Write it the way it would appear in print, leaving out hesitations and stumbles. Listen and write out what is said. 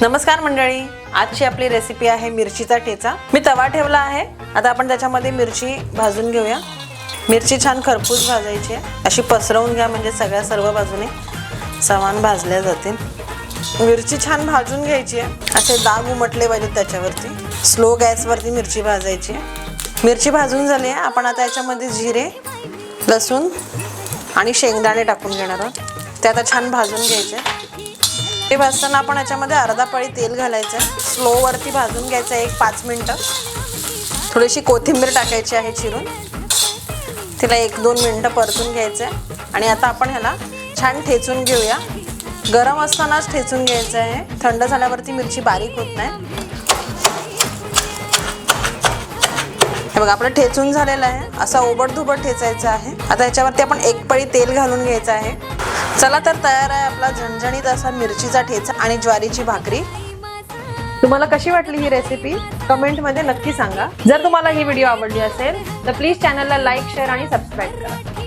नमस्कार मंडळी, आजची आपली रेसिपी आहे मिरचीचा ठेचा। मी तवा ठेवला आहे। आता आपण त्याच्यामध्ये मिरची भाजून घेऊया। मिरची छान खरपूस भाजायची आहे, अशी पसरवून घ्या म्हणजे सगळ्या सर्व बाजूने समान भाजल्या जातील। मिरची छान भाजून घ्यायची आहे, असे दाग उमटले पाहिजेत त्याच्यावरती। स्लो गॅसवरती मिरची भाजायची आहे। मिरची भाजून झाली आहे, आपण आता याच्यामध्ये जिरे, लसूण आणि शेंगदाणे टाकून घेणार आहोत। ते आता छान भाजून घ्यायचे। ते भाजताना आपण याच्यामध्ये अर्धा पळी तेल घालायचं आहे। स्लो वरती भाजून घ्यायचं आहे 1-5 मिनिटं। थोडीशी कोथिंबीर टाकायची आहे चिरून, तिला 1-2 मिनिटं परतून घ्यायचं आहे। आणि आता आपण ह्याला छान ठेचून घेऊया। गरम असतानाच ठेचून घ्यायचं आहे, थंड झाल्यावरती मिरची बारीक होत नाही। हे बघा आपलं ठेचून झालेलं आहे, असा ओबडधोबड ठेचायचं आहे। आता याच्यावरती आपण 1 पळी तेल घालून घ्यायचं आहे। चला तर तयार आहे आपला झणझणीत असा मिरचीचा ठेचा आणि ज्वारीची भाकरी। तुम्हाला कशी वाटली ही रेसिपी कमेंट मध्ये नक्की सांगा। जर तुम्हाला ही व्हिडिओ आवडली असेल तर प्लीज चॅनलला लाईक, शेअर आणि सबस्क्राईब करा।